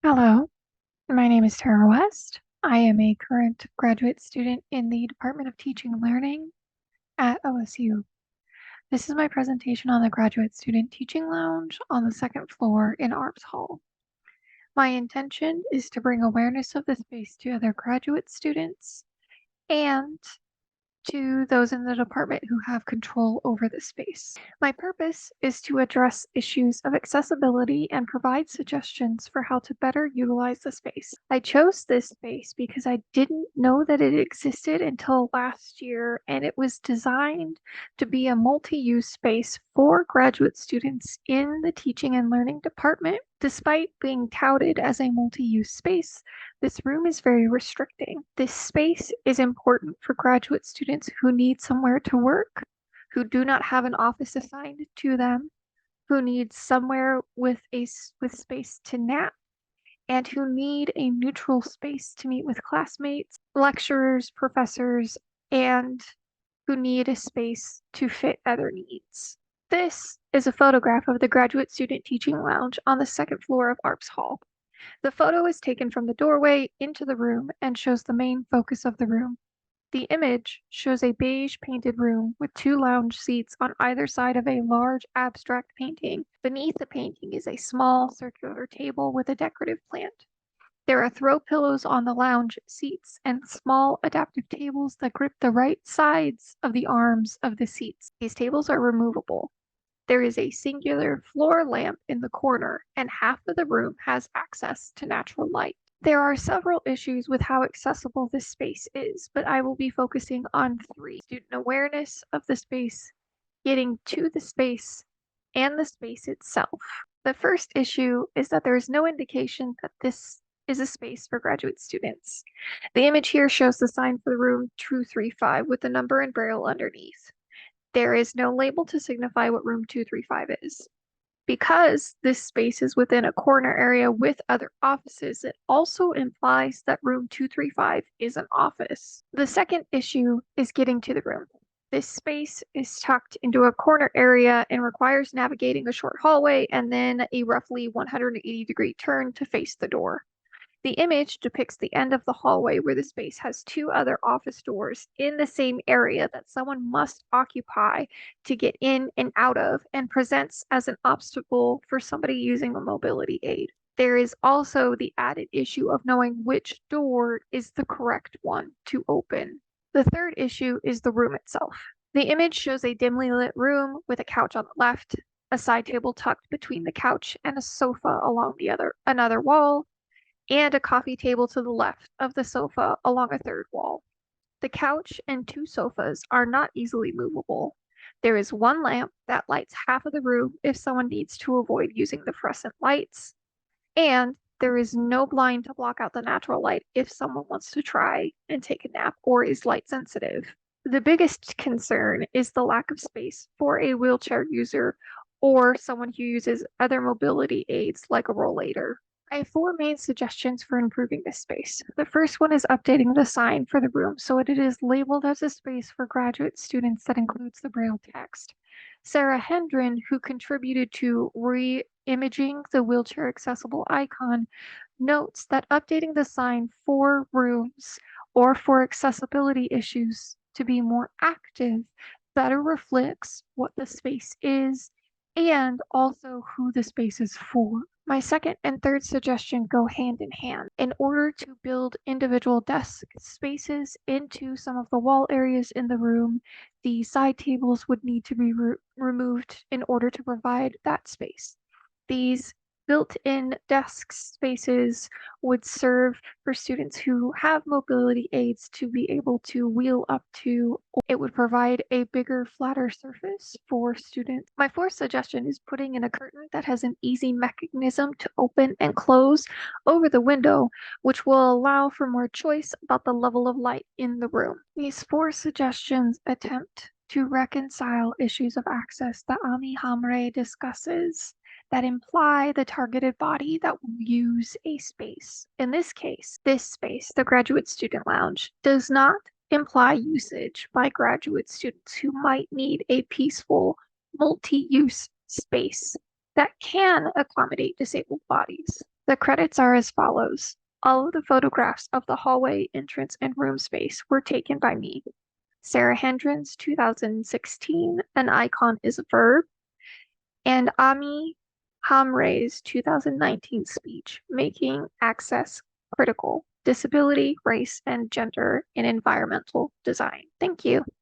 Hello, my name is Tara West. I am a current graduate student in the Department of Teaching and Learning at OSU. This is my presentation on the Graduate Student Teaching Lounge on the second floor in Arps Hall. My intention is to bring awareness of the space to other graduate students and to those in the department who have control over the space. My purpose is to address issues of accessibility and provide suggestions for how to better utilize the space. I chose this space because I didn't know that it existed until last year, and it was designed to be a multi-use space for graduate students in the teaching and learning department. Despite being touted as a multi-use space, this room is very restricting. This space is important for graduate students who need somewhere to work, who do not have an office assigned to them, who need somewhere with space to nap, and who need a neutral space to meet with classmates, lecturers, professors, and who need a space to fit other needs. This is a photograph of the Graduate Student Teaching Lounge on the second floor of Arps Hall. The photo is taken from the doorway into the room and shows the main focus of the room. The image shows a beige painted room with two lounge seats on either side of a large abstract painting. Beneath the painting is a small circular table with a decorative plant. There are throw pillows on the lounge seats and small adaptive tables that grip the right sides of the arms of the seats. These tables are removable. There is a singular floor lamp in the corner, and half of the room has access to natural light. There are several issues with how accessible this space is, but I will be focusing on three: student awareness of the space, getting to the space, and the space itself. The first issue is that there is no indication that this is a space for graduate students. The image here shows the sign for the room 235 with the number in Braille underneath. There is no label to signify what room 235 is. Because this space is within a corner area with other offices, it also implies that room 235 is an office. The second issue is getting to the room. This space is tucked into a corner area and requires navigating a short hallway and then a roughly 180-degree turn to face the door. The image depicts the end of the hallway where the space has two other office doors in the same area that someone must occupy to get in and out of, and presents as an obstacle for somebody using a mobility aid. There is also the added issue of knowing which door is the correct one to open. The third issue is the room itself. The image shows a dimly lit room with a couch on the left, a side table tucked between the couch and a sofa along another wall, and a coffee table to the left of the sofa along a third wall. The couch and two sofas are not easily movable. There is one lamp that lights half of the room if someone needs to avoid using the fluorescent lights, and there is no blind to block out the natural light if someone wants to try and take a nap or is light sensitive. The biggest concern is the lack of space for a wheelchair user or someone who uses other mobility aids like a rollator. I have four main suggestions for improving this space. The first one is updating the sign for the room so it is labeled as a space for graduate students that includes the Braille text. Sarah Hendren, who contributed to re-imaging the wheelchair accessible icon, notes that updating the sign for rooms or for accessibility issues to be more active better reflects what the space is and also who the space is for. My second and third suggestion go hand in hand. In order to build individual desk spaces into some of the wall areas in the room, the side tables would need to be removed in order to provide that space. These built-in desk spaces would serve for students who have mobility aids to be able to wheel up to. It would provide a bigger, flatter surface for students. My fourth suggestion is putting in a curtain that has an easy mechanism to open and close over the window, which will allow for more choice about the level of light in the room. These four suggestions attempt to reconcile issues of access that Ami Hamre discusses that imply the targeted body that will use a space. In this case, this space, the Graduate Student Lounge, does not imply usage by graduate students who might need a peaceful, multi-use space that can accommodate disabled bodies. The credits are as follows. All of the photographs of the hallway, entrance, and room space were taken by me. Sarah Hendren's 2016, An Icon is a Verb, and Ami Hamre's 2019 speech, Making Access Critical, Disability, Race, and Gender in Environmental Design. Thank you.